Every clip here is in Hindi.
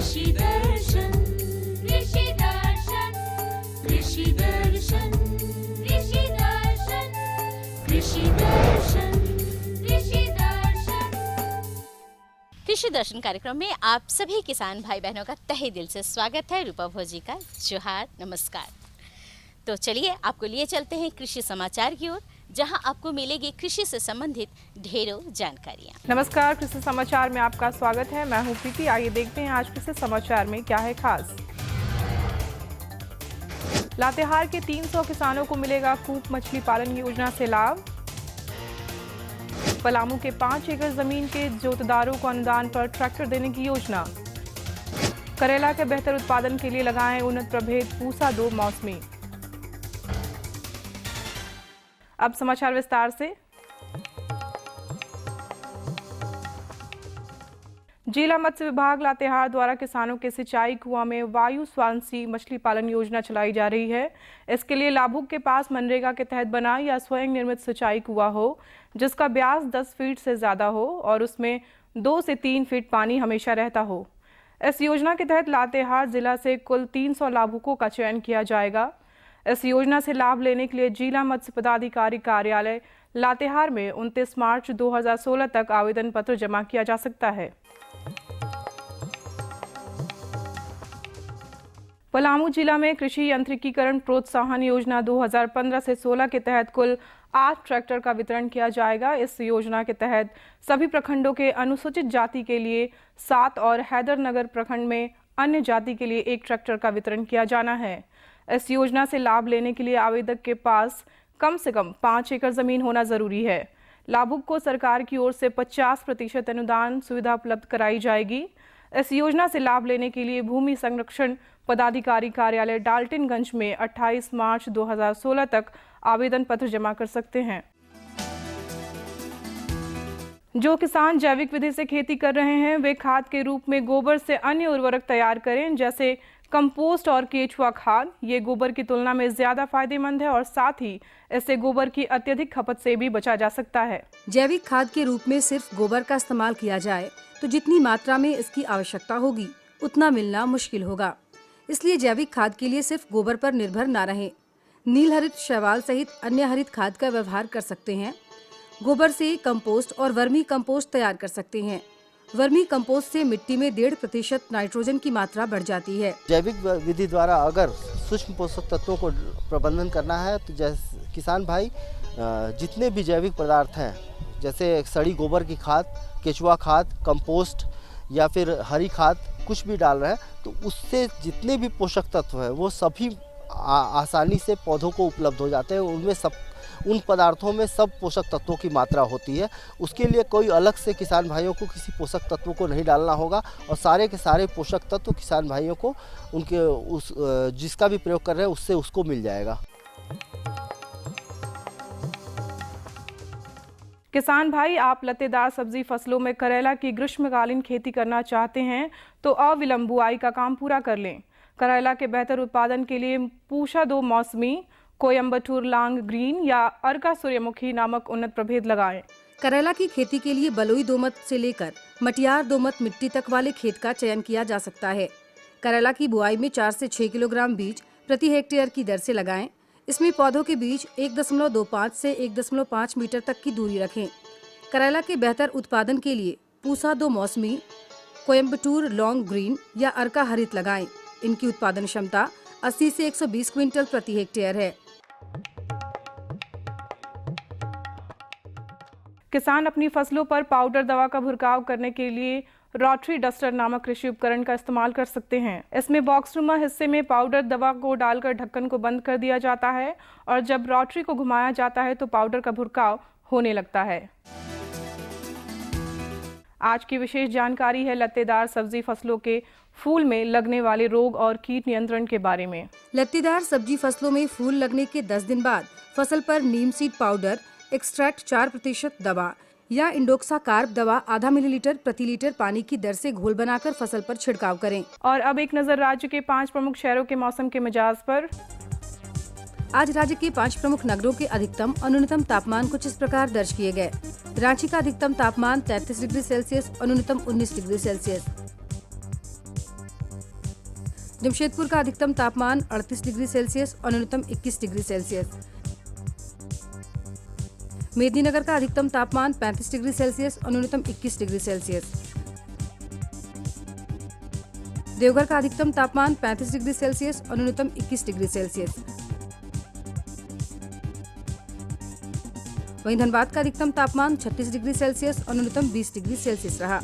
कृषि दर्शन कृषि दर्शन कृषि दर्शन कृषि दर्शन कृषि दर्शन कृषि दर्शन। कृषि दर्शन कार्यक्रम में आप सभी किसान भाई बहनों का तहे दिल से स्वागत है। रूपा भोजी का जोहार, नमस्कार। तो चलिए आपको लिए चलते हैं कृषि समाचार की ओर, जहां आपको मिलेगी कृषि से संबंधित ढेरों जानकारियां। नमस्कार, कृषि समाचार में आपका स्वागत है। मैं हूं प्रीति। आइए देखते हैं आज कृषि समाचार में क्या है खास। लातेहार के 300 किसानों को मिलेगा कूप मछली पालन योजना से लाभ। पलामू के 5 एकड़ जमीन के जोतदारों को अनुदान पर ट्रैक्टर देने की योजना। करेला के बेहतर उत्पादन के लिए लगाएं उन्नत प्रभेद पूसा 2 मौसमी। अब समाचार विस्तार से। जिला मत्स्य विभाग लातेहार द्वारा किसानों के सिंचाई कुआं में वायु स्वांसी मछली पालन योजना चलाई जा रही है। इसके लिए लाभुक के पास मनरेगा के तहत बना या स्वयं निर्मित सिंचाई कुआं हो, जिसका व्यास 10 फीट से ज्यादा हो और उसमें 2 से 3 फीट पानी हमेशा रहता हो। इस योजना के तहत लातेहार जिला से कुल 300 लाभुकों का चयन किया जाएगा। इस योजना से लाभ लेने के लिए जिला मत्स्य पदाधिकारी कार्यालय लातेहार में 29 मार्च 2016 तक आवेदन पत्र जमा किया जा सकता है। पलामू जिला में कृषि यांत्रिकीकरण प्रोत्साहन योजना 2015 से 16 के तहत कुल 8 ट्रैक्टर का वितरण किया जाएगा। इस योजना के तहत सभी प्रखंडों के अनुसूचित जाति के लिए 7 और हैदरनगर प्रखंड में अन्य जाति के लिए 1 ट्रैक्टर का वितरण किया जाना है। इस योजना से लाभ लेने के लिए आवेदक के पास कम से कम 5 एकड़ जमीन होना जरूरी है। लाभुक को सरकार की ओर से 50% अनुदान सुविधा उपलब्ध कराई जाएगी। इस योजना से लाभ लेने के लिए भूमि संरक्षण पदाधिकारी कार्यालय डाल्टनगंज में 28 मार्च 2016 तक आवेदन पत्र जमा कर सकते हैं। जो किसान जैविक विधि से खेती कर रहे हैं वे खाद के रूप में गोबर से अन्य उर्वरक तैयार करें, जैसे कंपोस्ट और केचुआ खाद। ये गोबर की तुलना में ज्यादा फायदेमंद है और साथ ही इससे गोबर की अत्यधिक खपत से भी बचा जा सकता है। जैविक खाद के रूप में सिर्फ गोबर का इस्तेमाल किया जाए तो जितनी मात्रा में इसकी आवश्यकता होगी उतना मिलना मुश्किल होगा। इसलिए जैविक खाद के लिए सिर्फ गोबर पर निर्भर न रहें। नील हरित शैवाल सहित अन्य हरित खाद का व्यवहार कर सकते हैं। गोबर से कंपोस्ट और वर्मी कंपोस्ट तैयार कर सकते हैं। वर्मी कंपोस्ट से मिट्टी में 1.5% नाइट्रोजन की मात्रा बढ़ जाती है। जैविक विधि द्वारा अगर सूक्ष्म पोषक तत्वों को प्रबंधन करना है तो किसान भाई जितने भी जैविक पदार्थ हैं, जैसे सड़ी गोबर की खाद, केचुआ खाद, कंपोस्ट या फिर हरी खाद कुछ भी डाल रहे हैं, तो उससे जितने भी पोषक तत्व हैं वो सभी आसानी से पौधों को उपलब्ध हो जाते हैं। उनमें सब उन पदार्थों में सब पोषक तत्वों की मात्रा होती है। उसके लिए कोई अलग से किसान भाइयों को किसी पोषक तत्वों को नहीं डालना होगा और सारे के सारे पोषक तत्व किसान भाइयों को उनके उस जिसका भी प्रयोग कर रहे हैं उससे उसको मिल जाएगा। किसान भाई, आप लतेदार सब्जी फसलों में करेला की ग्रीष्मकालीन खेती करना चाहते हैं तो अविलंब बुआई का काम पूरा कर लें। करेला के बेहतर उत्पादन के लिए पूसा 2 मौसमी, कोयम्बटूर लॉन्ग ग्रीन या अर्का सूर्यमुखी नामक उन्नत प्रभेद लगाएं। करेला की खेती के लिए बलुई दोमट से लेकर मटियार दोमट मिट्टी तक वाले खेत का चयन किया जा सकता है। करेला की बुआई में 4 से 6 किलोग्राम बीज प्रति हेक्टेयर की दर से लगाएं। इसमें पौधों के बीच 1.25 से 1.5 मीटर तक की दूरी रखें। करेला के बेहतर उत्पादन के लिए पूसा 2 मौसमी, कोयम्बटूर लॉन्ग ग्रीन या अर्का हरित लगाएं। इनकी उत्पादन क्षमता 80 से 120 क्विंटल प्रति हेक्टेयर है। किसान अपनी फसलों पर पाउडर दवा का छिड़काव करने के लिए रोटरी डस्टर नामक कृषि उपकरण का इस्तेमाल कर सकते हैं। इसमें बॉक्सनुमा हिस्से में पाउडर दवा को डालकर ढक्कन को बंद कर दिया जाता है और जब रोटरी को घुमाया जाता है तो पाउडर का छिड़काव होने लगता है। आज की विशेष जानकारी है लत्तेदार सब्जी फसलों के फूल में लगने वाले रोग और कीट नियंत्रण के बारे में। लत्तेदार सब्जी फसलों में फूल लगने के 10 दिन बाद फसल पर नीम सीड पाउडर, एक्सट्रैक्ट 4% दवा या इंडोक्सा कार्ब दवा आधा मिलीलीटर प्रति लीटर पानी की दर से घोल बनाकर फसल पर छिड़काव करें। और अब एक नजर राज्य के 5 प्रमुख शहरों के मौसम के मिजाज पर। आज राज्य के 5 प्रमुख नगरों के अधिकतम और न्यूनतम तापमान कुछ इस प्रकार दर्ज किए गए। रांची का अधिकतम तापमान 33 डिग्री सेल्सियस और न्यूनतम 19 डिग्री सेल्सियस। जमशेदपुर का अधिकतम तापमान 38 डिग्री सेल्सियस और न्यूनतम 21 डिग्री सेल्सियस। मेदिनीनगर का अधिकतम तापमान 35 डिग्री सेल्सियस और न्यूनतम 21 डिग्री सेल्सियस। देवघर का अधिकतम तापमान 35 डिग्री सेल्सियस और न्यूनतम 21 डिग्री सेल्सियस। वहीं धनबाद का अधिकतम तापमान 36 डिग्री सेल्सियस और न्यूनतम 20 डिग्री सेल्सियस रहा।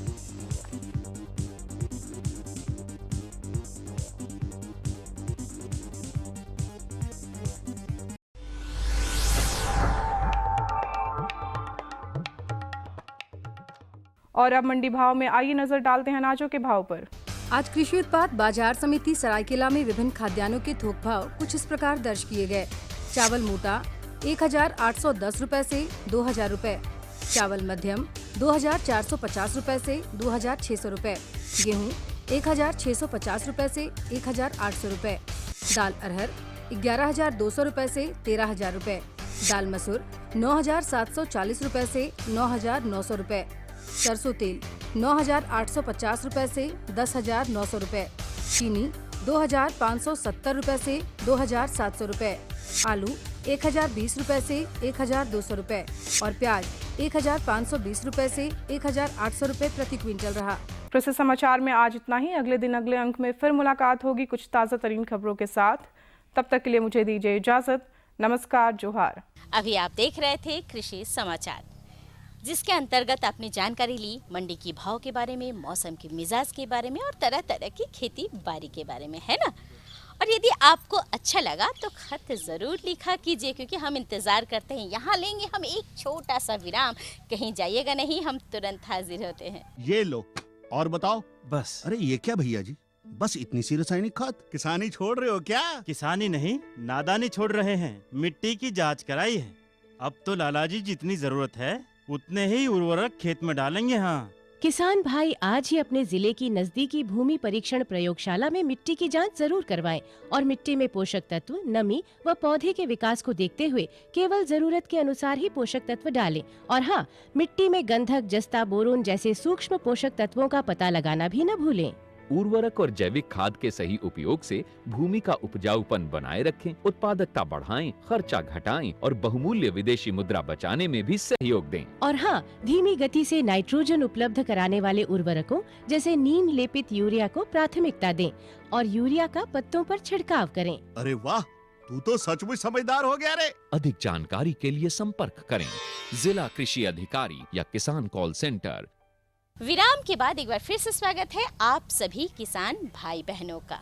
और अब मंडी भाव में आइए नजर डालते हैं अनाजों के भाव पर। आज कृषि उत्पाद बाजार समिति सरायकेला में विभिन्न खाद्यान्नों के थोक भाव कुछ इस प्रकार दर्ज किए गए। चावल मोटा 1,810 रुपए से 2,000 रुपए, चावल मध्यम 2,450 रुपए से 2,600 रुपए, गेहूं 1,650 रुपए से 1,800 रुपए, दाल अरहर 11,200 रुपए से 13,000 रुपए, दाल मसूर 9,740 रुपए से 9,900 रुपए, सरसों तेल 9,850 रुपए से 10,900 रुपए, चीनी 2,570 रुपए से 2,700 रुपए, आलू 1,020 रुपए से 1,200 रुपए और प्याज 1,520 रुपए से 1,800 रुपए प्रति क्विंटल रहा। कृषि समाचार में आज इतना ही। अगले दिन अगले अंक में फिर मुलाकात होगी कुछ ताज़ा तरीन खबरों के साथ। तब तक के लिए मुझे दीजिए इजाजत। नमस्कार, जोहार। अभी आप देख रहे थे कृषि समाचार, जिसके अंतर्गत आपने जानकारी ली मंडी की भाव के बारे में, मौसम के मिजाज के बारे में और तरह तरह की खेती बाड़ी के बारे में, है ना। और यदि आपको अच्छा लगा तो खत ज़रूर लिखा कीजिए, क्योंकि हम इंतज़ार करते हैं। यहाँ लेंगे हम एक छोटा सा विराम, कहीं जाइएगा नहीं, हम तुरंत हाजिर होते हैं। ये लो और बताओ। बस। अरे ये क्या भैया जी, बस इतनी सी रासायनिक खाद? किसानी छोड़ रहे हो क्या? किसानी नहीं, नादानी छोड़ रहे हैं। मिट्टी की जांच कराई है। अब तो लाला जी जितनी जरूरत है उतने ही उर्वरक खेत में डालेंगे। हाँ, किसान भाई आज ही अपने जिले की नजदीकी भूमि परीक्षण प्रयोगशाला में मिट्टी की जांच जरूर करवाएं और मिट्टी में पोषक तत्व, नमी व पौधे के विकास को देखते हुए केवल जरूरत के अनुसार ही पोषक तत्व डालें। और हाँ, मिट्टी में गंधक, जस्ता, बोरोन जैसे सूक्ष्म पोषक तत्वों का पता लगाना भी न भूलें। उर्वरक और जैविक खाद के सही उपयोग से भूमि का उपजाऊपन बनाए रखें, उत्पादकता बढ़ाएं, खर्चा घटाएं और बहुमूल्य विदेशी मुद्रा बचाने में भी सहयोग दें। और हाँ, धीमी गति से नाइट्रोजन उपलब्ध कराने वाले उर्वरकों जैसे नीम लेपित यूरिया को प्राथमिकता दें और यूरिया का पत्तों पर छिड़काव करें। अरे वाह, तू तो सचमुच समझदार हो गया रे। अधिक जानकारी के लिए संपर्क करें जिला कृषि अधिकारी या किसान कॉल सेंटर। विराम के बाद एक बार फिर से स्वागत है आप सभी किसान भाई बहनों का।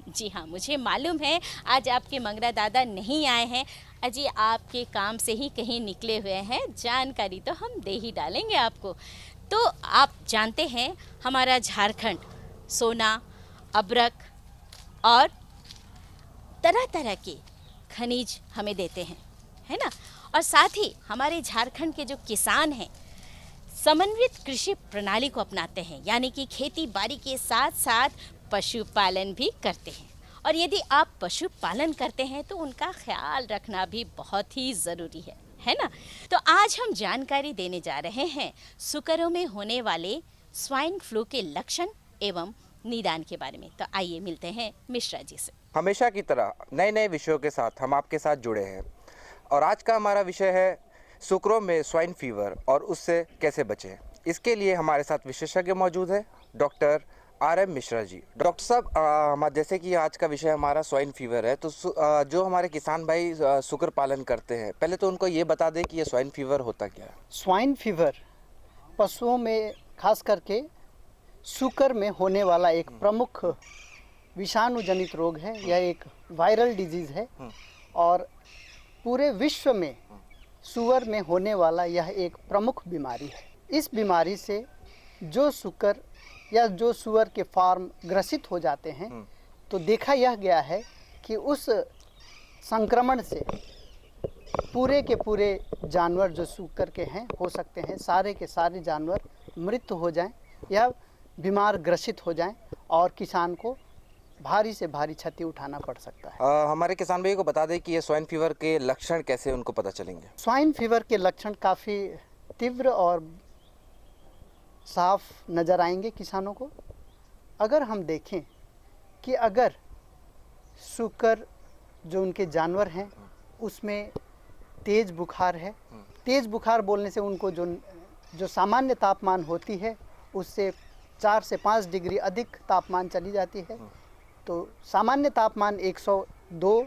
जी हाँ, मुझे मालूम है आज आपके मंगरा दादा नहीं आए हैं। अजी आपके काम से ही कहीं निकले हुए हैं, जानकारी तो हम दे ही डालेंगे आपको। तो आप जानते हैं हमारा झारखंड सोना, अब्रक और तरह तरह के खनिज हमें देते हैं, है ना। और साथ ही हमारे झारखंड के जो किसान हैं समन्वित कृषि प्रणाली को अपनाते हैं, यानी कि खेती बाड़ी के साथ साथ पशुपालन भी करते हैं। और यदि आप पशुपालन करते हैं तो उनका ख्याल रखना भी बहुत ही ज़रूरी है ना। तो आज हम जानकारी देने जा रहे हैं सुकरों में होने वाले स्वाइन फ्लू के लक्षण एवं निदान के बारे में। तो आइए मिलते हैं मिश्रा जी से। हमेशा की तरह नए नए विषयों के साथ हम आपके साथ जुड़े हैं और आज का हमारा विषय है सुकरों में स्वाइन फीवर और उससे कैसे बचें। इसके लिए हमारे साथ विशेषज्ञ मौजूद है doctor RM Mishra ji. Doctor साहब, जैसे कि आज का विषय हमारा स्वाइन फीवर है, तो जो हमारे किसान भाई सुकर पालन करते हैं, पहले तो उनको ये बता दें कि ये स्वाइन फीवर होता क्या है। स्वाइन फीवर पशुओं में खास करके सुकर में होने वाला एक प्रमुख विषाणु जनित रोग है। यह एक वायरल डिजीज़ है और पूरे विश्व में सुअर में होने वाला यह एक प्रमुख बीमारी है। इस बीमारी से जो सुकर या जो सुअर के फार्म ग्रसित हो जाते हैं तो देखा यह गया है कि उस संक्रमण से पूरे के पूरे जानवर जो सुकर के हैं, हो सकते हैं सारे के सारे जानवर मृत्यु हो जाएं या बीमार ग्रसित हो जाएं और किसान को भारी से भारी क्षति उठाना पड़ सकता है। हमारे किसान भाई को बता दें कि ये स्वाइन फीवर के लक्षण कैसे उनको पता चलेंगे। स्वाइन फीवर के लक्षण काफ़ी तीव्र और साफ नज़र आएंगे किसानों को। अगर हम देखें कि अगर सूकर जो उनके जानवर हैं उसमें तेज बुखार है। तेज बुखार बोलने से उनको जो सामान्य तापमान होती है उससे 4 से 5 डिग्री अधिक तापमान चली जाती है। तो सामान्य तापमान 102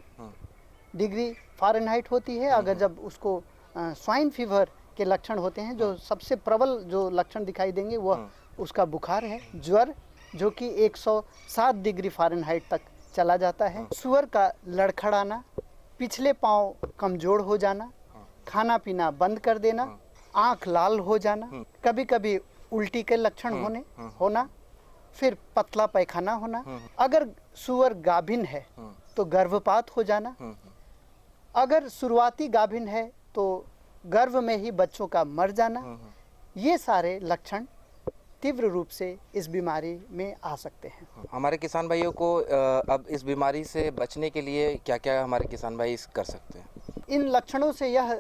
डिग्री फ़ारेनहाइट होती है। अगर जब उसको स्वाइन फीवर के लक्षण होते हैं, जो सबसे प्रबल जो लक्षण दिखाई देंगे वह उसका बुखार है। ज्वर जो कि 107 डिग्री फ़ारेनहाइट तक चला जाता है। सुअर का लड़खड़ाना, पिछले पाँव कमजोर हो जाना, खाना पीना बंद कर देना, आँख लाल हो जाना, कभी कभी उल्टी के लक्षण होना, फिर पतला पैखाना होना। अगर सुअर गाभिन है तो गर्भपात हो जाना। अगर शुरुआती गाभिन है तो गर्भ में ही बच्चों का मर जाना। ये सारे लक्षण तीव्र रूप से इस बीमारी में आ सकते हैं। हमारे किसान भाइयों को अब इस बीमारी से बचने के लिए क्या क्या हमारे किसान भाई कर सकते हैं? इन लक्षणों से यह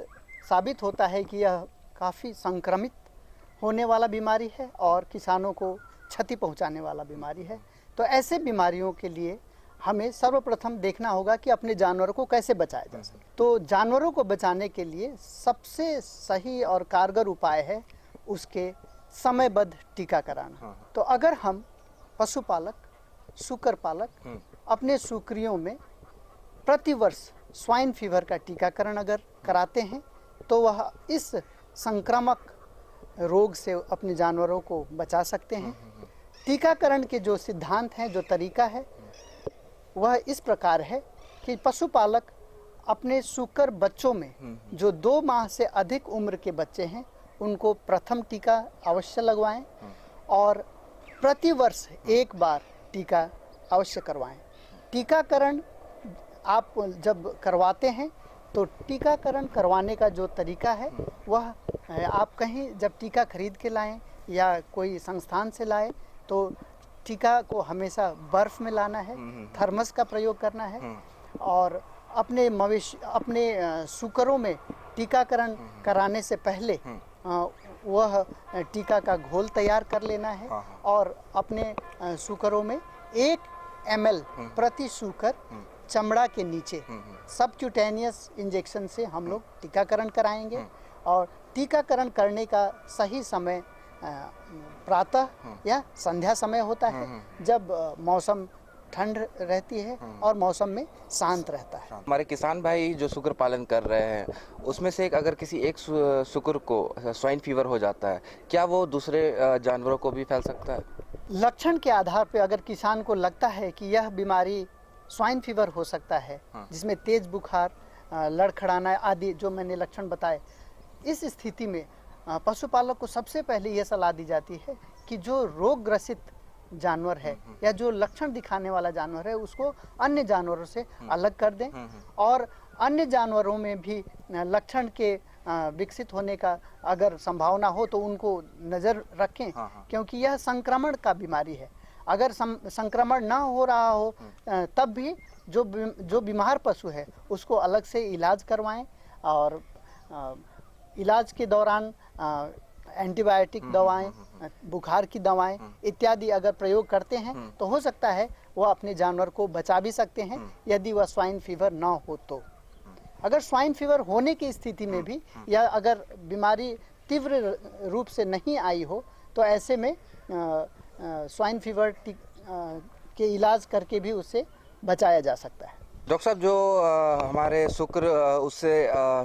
साबित होता है कि यह काफ़ी संक्रमित होने वाला बीमारी है और किसानों को क्षति पहुंचाने वाला बीमारी है। तो ऐसे बीमारियों के लिए हमें सर्वप्रथम देखना होगा कि अपने जानवरों को कैसे बचाया जा सके। तो जानवरों को बचाने के लिए सबसे सही और कारगर उपाय है उसके समयबद्ध टीका कराना। तो अगर हम पशुपालक, सूकर पालक अपने सूकरियों में प्रतिवर्ष स्वाइन फीवर का टीकाकरण अगर कराते हैं तो वह इस संक्रामक रोग से अपने जानवरों को बचा सकते हैं। टीकाकरण के जो सिद्धांत हैं, जो तरीका है, वह इस प्रकार है कि पशुपालक अपने सूकर बच्चों में जो 2 माह से अधिक उम्र के बच्चे हैं उनको प्रथम टीका अवश्य लगवाएं और प्रतिवर्ष 1 बार टीका अवश्य करवाएं। टीकाकरण आप जब करवाते हैं तो टीकाकरण करवाने का जो तरीका है वह आप कहीं जब टीका खरीद के लाएं या कोई संस्थान से लाएं तो टीका को हमेशा बर्फ़ में लाना है, थर्मस का प्रयोग करना है और अपने सूकरों में टीकाकरण कराने से पहले वह टीका का घोल तैयार कर लेना है और अपने सूकरों में 1 ml प्रति सूकर चमड़ा के नीचे सबक्यूटेनियस इंजेक्शन से हम लोग टीकाकरण कराएंगे। और टीकाकरण करने का सही समय प्रातः या संध्या समय होता है जब मौसम ठंड रहती है और मौसम में शांत रहता है। हमारे किसान भाई जो सुकर पालन कर रहे हैं उसमें से अगर किसी एक सुकर को स्वाइन फीवर हो जाता है, क्या वो दूसरे जानवरों को भी फैल सकता है? लक्षण के आधार पर अगर किसान को लगता है कि यह बीमारी स्वाइन फीवर हो सकता है, जिसमें तेज बुखार, लड़खड़ाना आदि जो मैंने लक्षण बताए, इस स्थिति में पशुपालक को सबसे पहले यह सलाह दी जाती है कि जो रोग ग्रसित जानवर है या जो लक्षण दिखाने वाला जानवर है उसको अन्य जानवरों से अलग कर दें और अन्य जानवरों में भी लक्षण के विकसित होने का अगर संभावना हो तो उनको नज़र रखें, क्योंकि यह संक्रमण का बीमारी है। अगर संक्रमण ना हो रहा हो तब भी जो बीमार पशु है उसको अलग से इलाज करवाएं और इलाज के दौरान एंटीबायोटिक दवाएं, बुखार की दवाएं इत्यादि अगर प्रयोग करते हैं तो हो सकता है वह अपने जानवर को बचा भी सकते हैं यदि वह स्वाइन फीवर ना हो तो। अगर स्वाइन फीवर होने की स्थिति में भी या अगर बीमारी तीव्र रूप से नहीं आई हो तो ऐसे में स्वाइन फीवर के इलाज करके भी उससे बचाया जा सकता है। डॉक्टर साहब, जो हमारे शुक्र उससे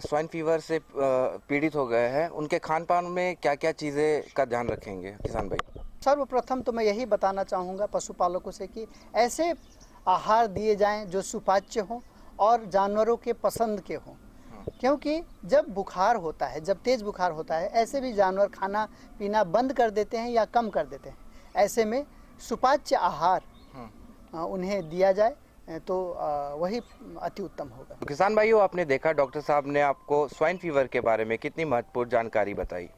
स्वाइन फीवर से पीड़ित हो गए हैं, उनके खान पान में क्या क्या चीज़ें का ध्यान रखेंगे किसान भाई? सर्वप्रथम तो मैं यही बताना चाहूँगा पशुपालकों से कि ऐसे आहार दिए जाएं जो सुपाच्य हों और जानवरों के पसंद के हों, क्योंकि जब बुखार होता है, जब तेज़ बुखार होता है, ऐसे भी जानवर खाना पीना बंद कर देते हैं या कम कर देते हैं। ऐसे में सुपाच्य आहार उन्हें दिया जाए तो वही अति उत्तम होगा। तो किसान भाइयों, आपने देखा डॉक्टर साहब ने आपको स्वाइन फीवर के बारे में कितनी महत्वपूर्ण जानकारी बताई।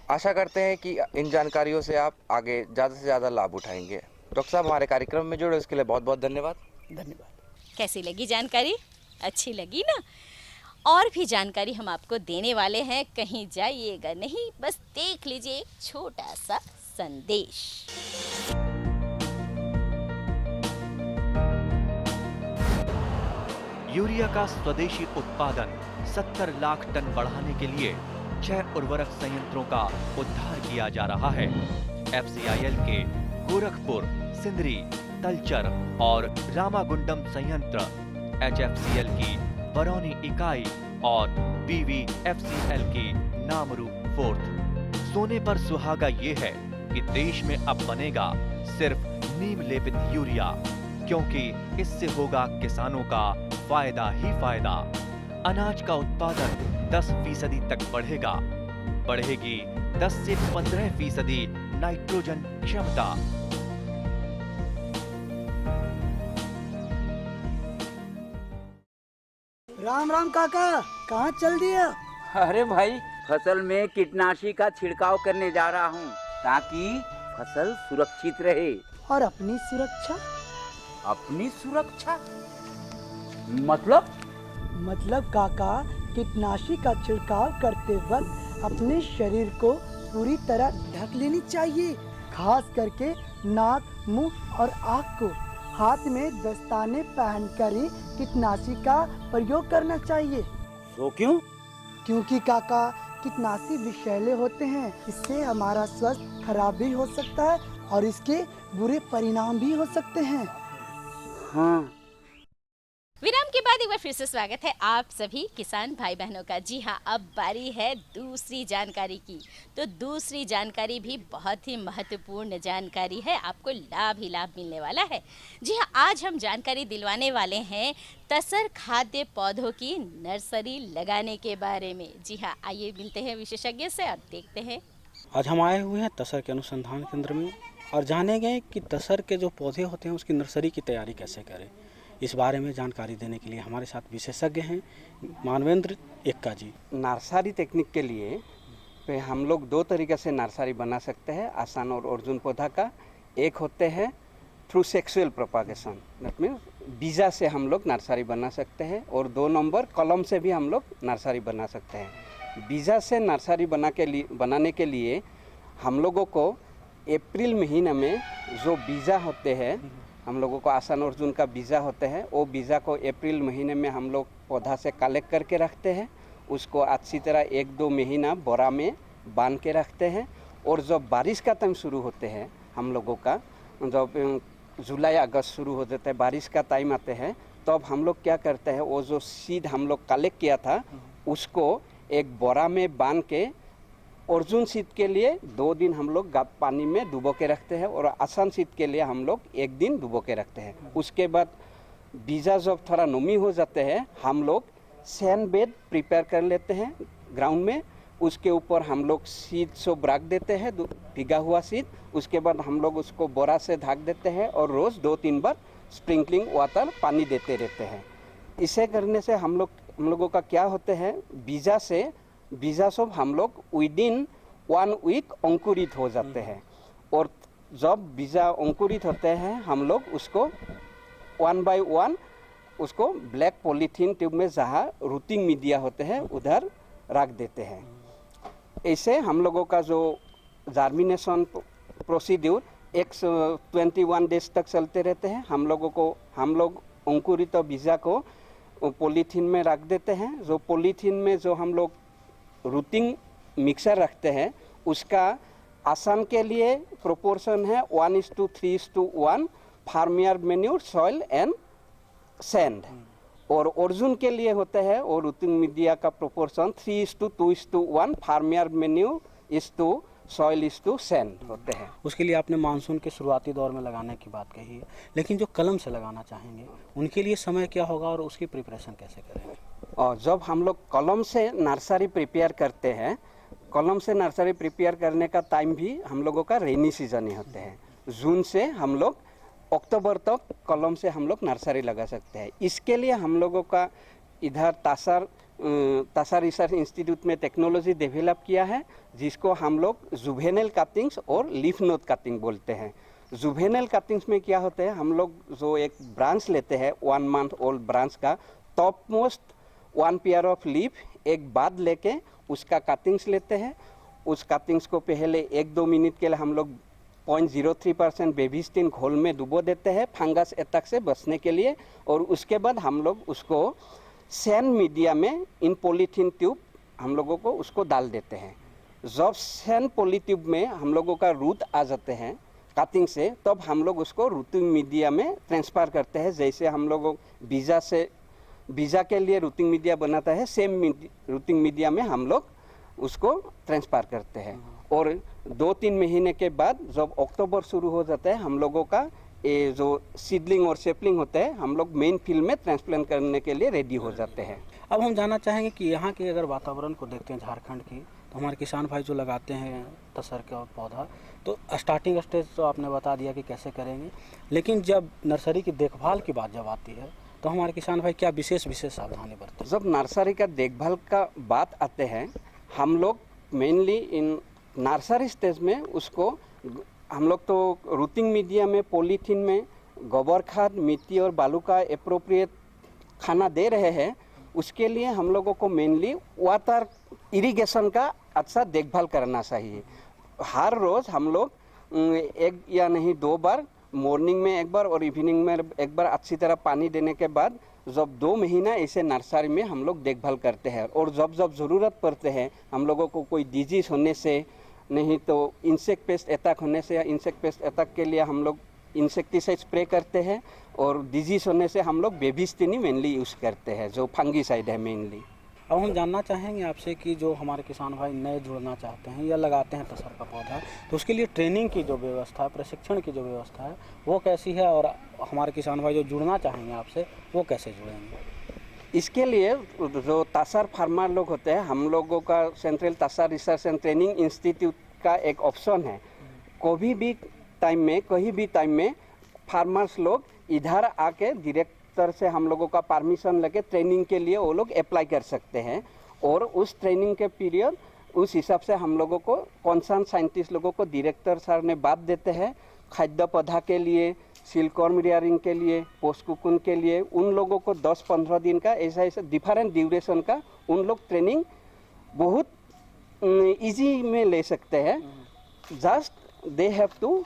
आशा करते हैं कि इन जानकारियों से आप आगे ज़्यादा से ज़्यादा लाभ उठाएंगे। डॉक्टर साहब, हमारे कार्यक्रम में जुड़े उसके लिए बहुत बहुत धन्यवाद। धन्यवाद। कैसी लगी जानकारी? अच्छी लगी ना? और भी जानकारी हम आपको देने वाले हैं, कहीं जाइएगा नहीं, बस देख लीजिए एक छोटा सा संदेश। यूरिया का स्वदेशी उत्पादन 70 लाख टन बढ़ाने के लिए 6 उर्वरक संयंत्रों का उद्धार किया जा रहा है। FCIL के गोरखपुर, सिंदरी, तलचर और रामागुंडम संयंत्र, HFCL की बरौनी इकाई और BVFCL की नामरू फोर्थ। सोने पर सुहागा ये है कि देश में अब बनेगा सिर्फ नीम लेपित यूरिया, क्योंकि इससे होगा किसानों का फायदा ही फायदा। अनाज का उत्पादन 10% तक बढ़ेगा। बढ़ेगी 10 से 15% नाइट्रोजन क्षमता। राम राम काका, कहाँ चल दिया? अरे भाई, फसल में कीटनाशी का छिड़काव करने जा रहा हूँ ताकि फसल सुरक्षित रहे। और अपनी सुरक्षा? अपनी सुरक्षा मतलब काका, कीटनाशी का छिड़काव करते वक्त अपने शरीर को पूरी तरह ढक लेनी चाहिए, खास करके नाक, मुंह और आँख को। हाथ में दस्ताने पहनकर ही कीटनाशी का प्रयोग करना चाहिए। तो क्यों? क्योंकि काका, कीटनाशी विषैले होते हैं, इससे हमारा स्वास्थ्य खराब भी हो सकता है और इसके बुरे परिणाम भी हो सकते हैं। हाँ। विराम के बाद एक बार फिर से स्वागत है आप सभी किसान भाई बहनों का। जी हाँ, अब बारी है दूसरी जानकारी की। तो दूसरी जानकारी भी बहुत ही महत्वपूर्ण जानकारी है, आपको लाभ ही लाभ मिलने वाला है। जी हाँ, आज हम जानकारी दिलवाने वाले हैं तसर खाद्य पौधों की नर्सरी लगाने के बारे में। जी हाँ, आइए मिलते हैं विशेषज्ञ से और देखते हैं। आज हम आए हुए हैं तसर के अनुसंधान केंद्र में और जानेंगे कि तसर के जो पौधे होते हैं उसकी नर्सरी की तैयारी कैसे करें। इस बारे में जानकारी देने के लिए हमारे साथ विशेषज्ञ हैं मानवेंद्र एक्का जी। नर्सरी टेक्निक के लिए पे हम लोग 2 तरीके से नर्सरी बना सकते हैं, आसान और अर्जुन पौधा का। एक होते हैं through sexual propagation, that means बीजा से हम लोग नर्सरी बना सकते हैं, और 2 नंबर कलम से भी हम लोग नर्सरी बना सकते हैं। बीजा से नर्सरी बनाने के लिए हम लोगों को अप्रैल महीने में जो बीजा होते हैं, हम लोगों को आसान अर्जुन का बीजा होते हैं, वो बीजा को अप्रैल महीने में हम लोग पौधा से कलेक्ट करके रखते हैं। उसको अच्छी तरह 1-2 महीना बोरा में बांध के रखते हैं, और जब बारिश का टाइम शुरू होते हैं हम लोगों का, जब जुलाई अगस्त शुरू हो जाता है, बारिश का टाइम आते हैं, तब हम लोग क्या करते हैं, वो जो सीड हम लोग कलेक्ट किया था उसको एक बोरा में बांध के अर्जुन सीड के लिए 2 दिन हम लोग पानी में डुबो के रखते हैं, और आसान सीड के लिए हम लोग 1 दिन डुबो के रखते हैं। उसके बाद बीजा जब थोड़ा नमी हो जाते हैं, हम लोग सैंड बेड प्रिपेयर कर लेते हैं ग्राउंड में। उसके ऊपर हम लोग सीड सब रख देते हैं, भीगा हुआ सीड। उसके बाद हम लोग उसको बोरा से ढक देते हैं और रोज़ 2-3 बार स्प्रिंकलिंग वाटर पानी देते रहते हैं। इसे करने से हम लोगों का क्या होते हैं, बीजा सब हम लोग विदिन 1 वीक अंकुरित हो जाते हैं, और जब बीजा अंकुरित होते हैं हम लोग उसको 1 बाय 1 उसको ब्लैक पॉलीथीन ट्यूब में जहाँ रूटिंग मीडिया होते हैं उधर रख देते हैं। ऐसे हम लोगों का जो जर्मिनेशन प्रोसीड्यूर 21 डेज तक चलते रहते हैं। हम लोग अंकुरित बीजा को पॉलीथीन में रख देते हैं। जो पॉलीथीन में जो हम लोग रूटिंग मिक्सर रखते हैं उसका आसान के लिए प्रोपोर्शन है 1:3:1 फार्मियर मैन्योर, सॉइल एंड सैंड, और अर्जुन के लिए होते हैं और रूटिंग मीडिया का प्रोपोर्शन 3:2:1 फार्मियर मैन्योर सॉइल सैंड होते हैं। उसके लिए आपने मानसून के शुरुआती दौर में लगाने की बात कही है, लेकिन जो कलम से लगाना चाहेंगे उनके लिए समय क्या होगा और उसकी प्रिपरेशन कैसे करेंगे? और जब हम लोग कलम से नर्सरी प्रिपेयर करते हैं, कलम से नर्सरी प्रिपेयर करने का टाइम भी हम लोगों का रेनी सीजन ही होते हैं। जून से हम लोग अक्टूबर तक कलम से हम लोग नर्सरी लगा सकते हैं। इसके लिए हम लोगों का इधर तासा रिसर्च इंस्टीट्यूट में टेक्नोलॉजी डेवलप किया है, जिसको हम लोग जुवेनाइल कटिंग्स और लीफ नोड कटिंग बोलते हैं। जुवेनाइल कटिंग्स में क्या होता है, हम लोग जो एक ब्रांच लेते हैं 1 मंथ ओल्ड ब्रांच का, top most 1 pair of leaf एक बाद लेके उसका कटिंग्स लेते हैं। उस कटिंग्स को पहले 1-2 मिनट के लिए हम लोग 0.03% बेबिस्टिन घोल में डुबो देते हैं फंगस अटैक से बचने के लिए। और उसके बाद हम लोग उसको सैंड मीडिया में इन पॉलीथीन ट्यूब हम लोगों को उसको डाल देते हैं। जब सैंड पॉलीट्यूब में हम लोगों का रूट आ जाते हैं कटिंग से, तब हम लोग उसको रूटिंग मीडिया में ट्रांसफ़र करते हैं। जैसे हम लोग बीजा के लिए रूटिंग मीडिया बनाता है, सेम रूटिंग मीडिया में हम लोग उसको ट्रांसफ़र करते हैं। और 2-3 महीने के बाद जब अक्टूबर शुरू हो जाता है, हम लोगों का ये जो सीडलिंग और सेपलिंग होते हैं, हम लोग मेन फील्ड में ट्रांसप्लांट करने के लिए रेडी हो जाते हैं। अब हम जानना चाहेंगे कि यहाँ के अगर वातावरण को देखते हैं झारखंड की, तो हमारे किसान भाई जो लगाते हैं तसर का पौधा, तो स्टार्टिंग स्टेज तो आपने बता दिया कि कैसे करेंगे, लेकिन जब नर्सरी की देखभाल की बात जब आती है तो हमारे किसान भाई क्या विशेष सावधानी बरतें? जब नर्सरी का देखभाल का बात आते हैं, हम लोग मेनली इन नर्सरी स्टेज में उसको हम लोग तो रूटिंग मीडिया में पॉलीथीन में गोबर खाद, मिट्टी और बालू का एप्रोप्रिएट खाना दे रहे हैं। उसके लिए हम लोगों को मेनली वाटर इरिगेशन का अच्छा देखभाल करना चाहिए। हर रोज़ हम लोग 1 या नहीं 2 बार, मॉर्निंग में 1 बार और इवनिंग में 1 बार अच्छी तरह पानी देने के बाद जब 2 महीना ऐसे नर्सरी में हम लोग देखभाल करते हैं। और जब जब ज़रूरत पड़ते हैं हम लोगों को कोई डिजीज़ होने से, नहीं तो इंसेक्ट पेस्ट अटैक होने से, इंसेक्ट पेस्ट अटैक के लिए हम लोग इंसेक्टिसाइड स्प्रे करते हैं। और डिजीज़ होने से हम लोग बेबिस्टिन मेनली यूज़ करते हैं, जो फंगीसाइड है मेनली। अब हम जानना चाहेंगे आपसे कि जो हमारे किसान भाई नए जुड़ना चाहते हैं या लगाते हैं तसर का पौधा, तो उसके लिए ट्रेनिंग की जो व्यवस्था है, प्रशिक्षण की जो व्यवस्था है, वो कैसी है? और हमारे किसान भाई जो जुड़ना चाहेंगे आपसे, वो कैसे जुड़ेंगे? इसके लिए जो तसर फार्मर लोग होते हैं, हम लोगों का central Tasar research and training institute का एक ऑप्शन है। कभी भी टाइम में फार्मर्स लोग इधर आके डायरेक्टर से हम लोगों का परमिशन लेके ट्रेनिंग के लिए वो लोग अप्लाई कर सकते हैं। और उस ट्रेनिंग के पीरियड उस हिसाब से हम लोगों को कंसर्न साइंटिस्ट लोगों को डायरेक्टर सर ने बात देते हैं। खाद्य पौधा के लिए, सिल्कवर्म रियरिंग के लिए, पोस्ट कुकुन के लिए उन लोगों को 10-15 दिन का ऐसा डिफरेंट ड्यूरेशन का उन लोग ट्रेनिंग बहुत इजी में ले सकते हैं। Just they have to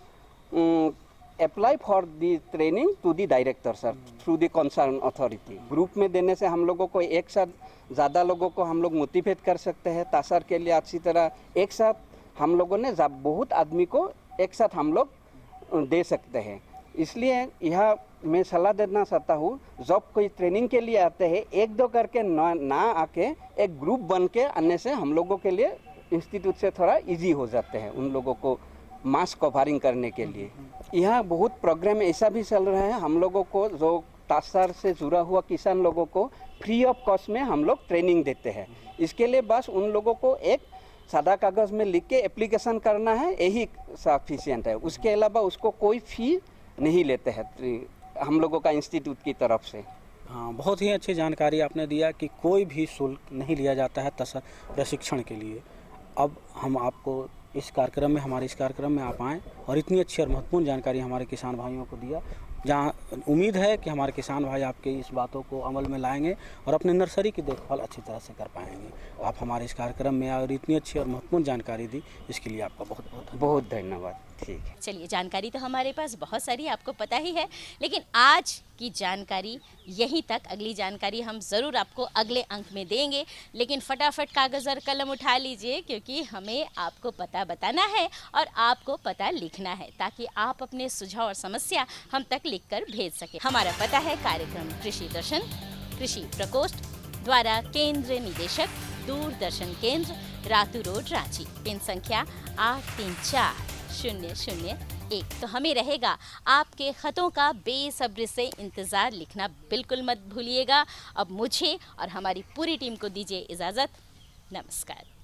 apply for the training to the director sir through the concern authority. Group में देने से हम लोगों को एक साथ ज़्यादा लोगों को हम लोग मोटिवेट कर सकते हैं तसर के लिए अच्छी तरह। एक साथ हम लोगों ने बहुत आदमी को एक साथ हम लोग दे सकते हैं। इसलिए यह मैं सलाह देना चाहता हूँ, जब कोई ट्रेनिंग के लिए आते हैं 1-2 करके ना आके एक ग्रुप बन के आने से हम लोगों के लिए इंस्टीट्यूट से थोड़ा इजी हो जाते हैं उन लोगों को मास कवरिंग करने के लिए। यहाँ बहुत प्रोग्राम ऐसा भी चल रहा है, हम लोगों को जो तसर से जुड़ा हुआ किसान लोगों को फ्री ऑफ कॉस्ट में हम लोग ट्रेनिंग देते हैं। इसके लिए बस उन लोगों को एक सादा कागज़ में लिख के एप्लीकेशन करना है, यही सफिशिएंट है। उसके अलावा उसको कोई फी नहीं लेते हैं हम लोगों का इंस्टीट्यूट की तरफ से। हाँ, बहुत ही अच्छी जानकारी आपने दिया कि कोई भी शुल्क नहीं लिया जाता है तसर प्रशिक्षण के लिए। अब हम आपको हमारे इस कार्यक्रम में आप आएँ और इतनी अच्छी और महत्वपूर्ण जानकारी हमारे किसान भाइयों को दिया, जहाँ उम्मीद है कि हमारे किसान भाई आपके इस बातों को अमल में लाएंगे और अपने नर्सरी की देखभाल अच्छी तरह से कर पाएंगे। आप हमारे इस कार्यक्रम में आए और इतनी अच्छी और महत्वपूर्ण जानकारी दी, इसके लिए आपका बहुत धन्यवाद। ठीक है, चलिए, जानकारी तो हमारे पास बहुत सारी आपको पता ही है, लेकिन आज की जानकारी यहीं तक। अगली जानकारी हम ज़रूर आपको अगले अंक में देंगे, लेकिन फटाफट कागज़ और कलम उठा लीजिए, क्योंकि हमें आपको पता बताना है और आपको पता लिखना है, ताकि आप अपने सुझाव और समस्या हम तक लिखकर भेज सकें। हमारा पता है कार्यक्रम कृषि दर्शन, कृषि प्रकोष्ठ द्वारा केंद्र निदेशक, दूरदर्शन केंद्र, रातू रोड, रांची। पिन संख्या 834001। तो हमें रहेगा आपके ख़तों का बेसब्री से इंतज़ार। लिखना बिल्कुल मत भूलिएगा। अब मुझे और हमारी पूरी टीम को दीजिए इजाज़त। नमस्कार।